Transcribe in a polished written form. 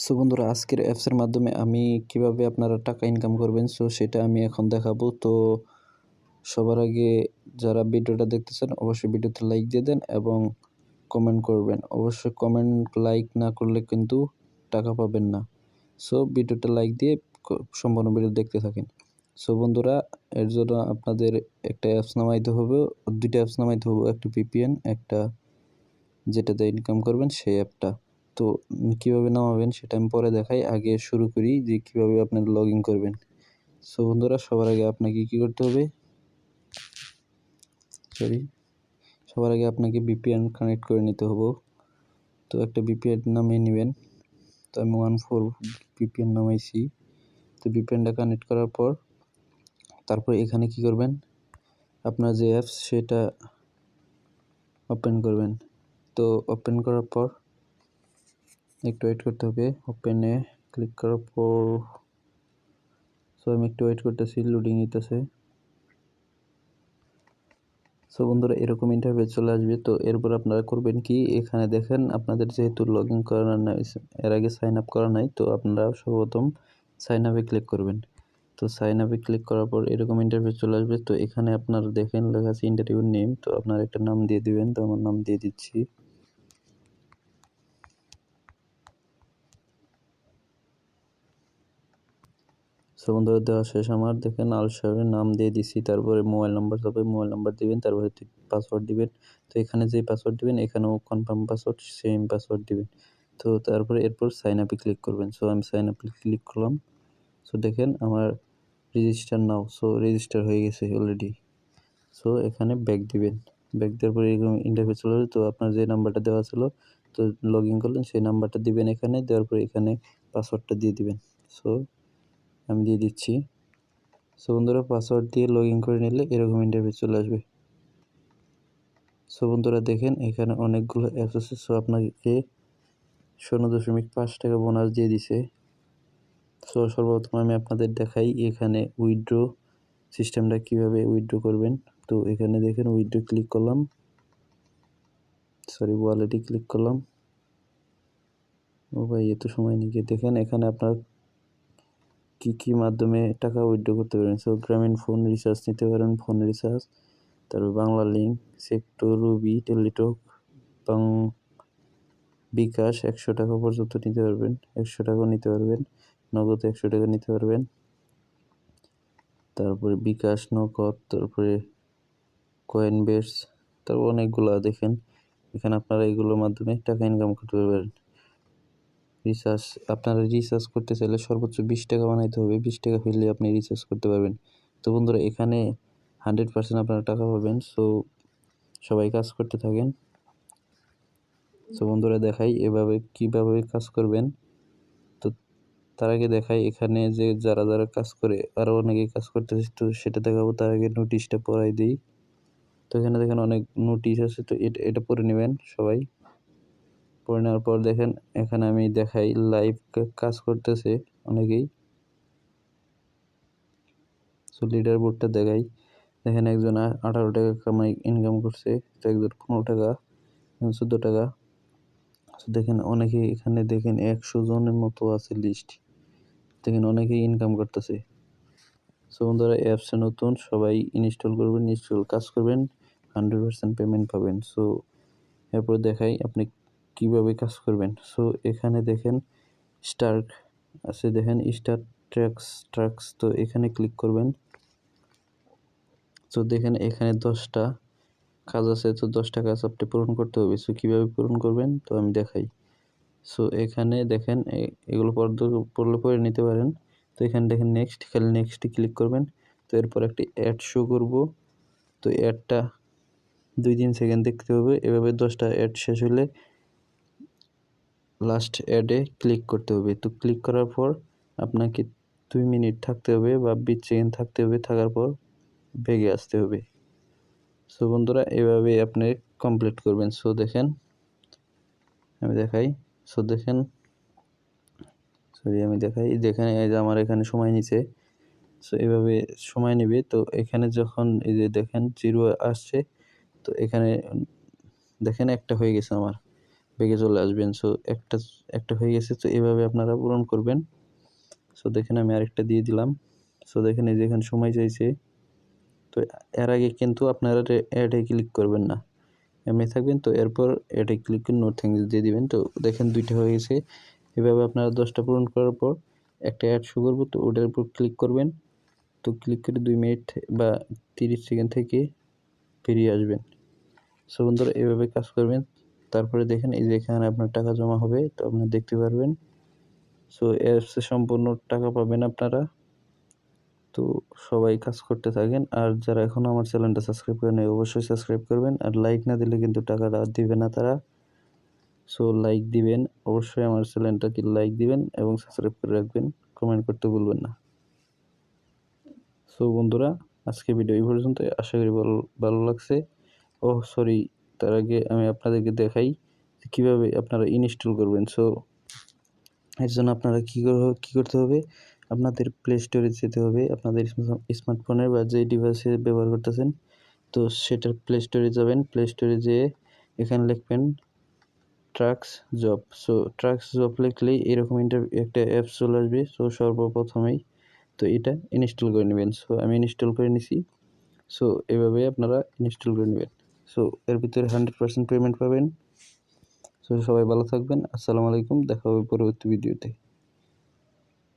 So বন্ধুরা, আজকের অ্যাপসের মাধ্যমে আমি কিভাবে আপনারা টাকা ইনকাম করবেন সেটা আমি এখন দেখাবো। তো সবার আগে যারা ভিডিওটা দেখতেছেন অবশ্যই ভিডিওতে লাইক দিয়ে দেন এবং কমেন্ট করবেন। অবশ্যই কমেন্ট লাইক না করলে কিন্তু টাকা পাবেন না। সো ভিডিওটা লাইক দিয়ে সম্পূর্ণ ভিডিও দেখতে থাকেন। সো বন্ধুরা, এর জন্য আপনাদের একটা অ্যাপস নামাইতে হবে, দুইটা অ্যাপস নামাইতে হবে, একটা ভিপিএন, একটা যেটাতে ইনকাম করবেন সেই অ্যাপটা। তো কীভাবে নামাবেন সেটা আমি পরে দেখাই। আগে শুরু করি যে কীভাবে আপনারা লগ ইন করবেন। সো বন্ধুরা, সবার আগে আপনাকে কী করতে হবে, সবার আগে আপনাকে ভিপিএন কানেক্ট করে নিতে হবে। তো একটা ভিপিএন নামিয়ে নেবেন। তো আমি 14 ভিপিএন নামাইছি। তো ভিপিএনটা কানেক্ট করার পর তারপর এখানে কি করবেন, আপনার যে অ্যাপস সেটা ওপেন করবেন। তো ওপেন করার পর একটু ওয়েট করতে হবে। ওপেনে ক্লিক করার পর আমি একটু ওয়েট করতেছি, লোডিং নিতেছে। সো বন্ধুরা, এরকম ইন্টারফেস চলে আসবে। তো এরপর আপনারা করবেন কি, এখানে দেখেন আপনাদের যেহেতু লগ ইন করা নাই, এর আগে সাইন আপ করা নাই, তো আপনারা সর্বপ্রথম সাইন আপে ক্লিক করবেন। তো সাইন আপে ক্লিক করার পর এরকম ইন্টারফেস চলে আসবে। তো এখানে আপনারা দেখেন লেখা আছে ইন্টারভিউ নেম। তো আপনারা একটা নাম দিয়ে দিবেন। তো আমার নাম দিয়ে দিচ্ছি। সো বন্ধুরা, দেওয়া শেষ আমার। দেখেন আলসারের নাম দিয়ে দিছি। তারপরে মোবাইল নাম্বার হবে, মোবাইল নাম্বার দিবেন। তারপরে পাসওয়ার্ড দিবেন। তো এখানে যে পাসওয়ার্ড দিবেন এখানেও কনফার্ম পাসওয়ার্ড, সেম পাসওয়ার্ড দিবেন। তো তারপরে এরপর সাইন আপে ক্লিক করবেন। সো আমি সাইন আপে ক্লিক করলাম। সো দেখেন আমার রেজিস্টার নাও। সো রেজিস্টার হয়ে গেছে অলরেডি। সো এখানে ব্যাক দিবেন। ব্যাক দেওয়ার পরে এরকম ইন্টারফেস চলে আসবে। তো আপনার যে নাম্বারটা দেওয়া ছিল, তো লগ ইন করলেন, সেই নাম্বারটা দিবেন এখানে। দেওয়ার পরে এখানে পাসওয়ার্ডটা দিয়ে দিবেন। সো আমি দিয়ে দিচ্ছি। সো বন্ধুরা, পাসওয়ার্ড দিয়ে লগ ইন করে নিলে এরকম ইন্টারফেস চলে আসবে। সো বন্ধুরা, দেখেন এখানে অনেকগুলো অ্যাপস আছে। সো আপনাকে 0.5 টাকা বোনাস দিয়ে দিছে। সো সর্বপ্রথম আমি আপনাদের দেখাই এখানে উইথড্র সিস্টেমটা কীভাবে উইথড্র করবেন। তো এখানে দেখেন উইথড্র ক্লিক করলাম, ওয়ালেটে ক্লিক করলাম। ও ভাই, এত সময় নিয়ে দেখেন এখানে আপনার কি মাধ্যমে টাকা উইথড্র করতে পারেন। সো গ্রামীণ ফোন রিচার্জ নিতে পারেন, ফোন রিচার্জ, তারপর বাংলা লিঙ্ক, সেক্টর, রুবি, টেলিটক, বিকাশ 100 টাকা পর্যন্ত নিতে পারবেন, 100 টাকাও নিতে পারবেন, নগদ 100 টাকা নিতে পারবেন। তারপরে বিকাশ, নগদ, তারপরে কয়েনবেস, তারপর অনেকগুলো দেখেন এখানে আপনারা এগুলোর মাধ্যমে টাকা ইনকাম করতে পারবেন। রিচার্জ, আপনারা রিচার্জ করতে চাইলে সর্বোচ্চ 20 টাকা বানাইতে হবে। 20 টাকা ফেললে আপনি রিচার্জ করতে পারবেন। তো বন্ধুরা, এখানে 100% আপনারা টাকা পাবেন। সো সবাই কাজ করতে থাকেন। সো বন্ধুরা, দেখাই এভাবে কিভাবে কাজ করবেন। তো তার আগে দেখাই এখানে যে যারা যারা কাজ করে, আরও অনেকে কাজ করতেছে, তো সেটা দেখাবো। তার আগে নোটিশটা পড়াই দিই। তো এখানে দেখেন অনেক নোটিশ আছে। তো এটা পড়ে নেবেন সবাই। পড়ে নেওয়ার পর দেখেন এখানে আমি দেখাই লাইভ কাজ করতেছে অনেকেই। সো লিডার বোর্ডটা দেখাই। দেখেন একজন 18 টাকা কামাই ইনকাম করছে, তো একজন 15 টাকা, 14 টাকা। দেখেন অনেকেই এখানে দেখেন 100 জনের মতো আছে লিস্ট। দেখেন অনেকেই ইনকাম করতেছে। সো বন্ধুরা, অ্যাপসে নতুন, সবাই ইনস্টল করবেন, ইনস্টল কাজ করবেন, 100% পেমেন্ট পাবেন। সো এরপর দেখাই আপনি কিভাবে কাজ করবেন। সো এখানে দেখেন স্টার্ট আছে, দেখেন স্টার্ট ট্র্যাক্স। তো এখানে ক্লিক করবেন। তো দেখেন এখানে 10টা কাজ আছে। তো 10টা কাজ আপনি পূরণ করতে হবে। সো কীভাবে পূরণ করবেন তো আমি দেখাই। সো এখানে দেখেন এগুলো পড়লে পড়ে নিতে পারেন। তো এখানে দেখেন নেক্সট, খালি নেক্সটে ক্লিক করবেন। তো এরপর একটি অ্যাড শো করব। তো অ্যাডটা 2-3 সেকেন্ড দেখতে হবে। এভাবে 10টা অ্যাড শেষ হলে লাস্ট অ্যাডে ক্লিক করতে হবে। তো ক্লিক করার পর আপনাকে 2 মিনিট থাকতে হবে বা 20 সেকেন্ড থাকতে হবে। থাকার পর বেগে আসতে হবে। সো বন্ধুরা, এভাবে আপনি কমপ্লিট করবেন। সো দেখেন আমি দেখাই। সো দেখেন আমি দেখাই। দেখেন এই যে আমার এখানে সময় নিছে। সো এভাবে সময় নেবে। তো এখানে যখন এই যে দেখেন 0 আসছে, তো এখানে দেখেন একটা হয়ে গেছে আমার। ব্যাগে চলে আসবেন। সো একটা হয়ে গেছে। তো এভাবে আপনারা পূরণ করবেন। সো দেখেন আমি আরেকটা দিয়ে দিলাম। সো দেখেন এই যে এখানে সময় চাইছে। তো এর আগে কিন্তু আপনারা অ্যাডে ক্লিক করবেন না, এমনি থাকবেন। তো এরপর অ্যাডে ক্লিক করে নো থ্যাঙ্কস দিয়ে দিবেন। তো দেখেন 2টা হয়ে গেছে। এভাবে আপনারা 10টা পূরণ করার পর একটা অ্যাড শো করবে, তো ওটার উপর ক্লিক করবেন। তো ক্লিক করে 2 মিনিট বা 30 সেকেন্ড থেকে বেরিয়ে আসবেন। সো বন্ধুরা এভাবে কাজ করবেন। তারপরে দেখেন এই যে এখানে আপনার টাকা জমা হবে, তো আপনারা দেখতে পারবেন। সো অ্যাপসে সম্পূর্ণ টাকা পাবেন আপনারা। তো সবাই কাজ করতে থাকেন। আর যারা এখনও আমার চ্যানেলটা সাবস্ক্রাইব করেন নাই অবশ্যই সাবস্ক্রাইব করবেন। আর লাইক না দিলে কিন্তু টাকাটা দিবে না তারা। সো লাইক দিবেন, অবশ্যই আমার চ্যানেলটাকে লাইক দিবেন এবং সাবস্ক্রাইব করে রাখবেন। কমেন্ট করতে ভুলবেন না। সো বন্ধুরা আজকে ভিডিও এই পর্যন্তই। আশা করি ভালো লাগছে। সরি, তার আগে আমি আপনাদেরকে দেখাই কীভাবে আপনারা ইনস্টল করবেন। সো এর জন্য আপনারা কী করতে হবে, আপনাদের প্লে স্টোরে যেতে হবে। আপনাদের স্মার্টফোনের বা যে ডিভাইসে ব্যবহার করতেছেন, তো সেটার প্লে স্টোরে যাবেন। প্লে স্টোরে যেয়ে এখানে লিখবেন ট্রাক্স জব। সো ট্রাক্স জব লিখলেই এরকম একটা অ্যাপস চলে আসবে। সো সর্বপ্রথমেই তো এটা ইনস্টল করে নেবেন। সো আমি ইনস্টল করে নিছি। সো এভাবে আপনারা ইনস্টল করে নেবেন। সো এর ভিতরে 100% পেমেন্ট পাবেন। সো সবাই ভালো থাকবেন। আসসালামু আলাইকুম। দেখা হবে পরবর্তী ভিডিওতে।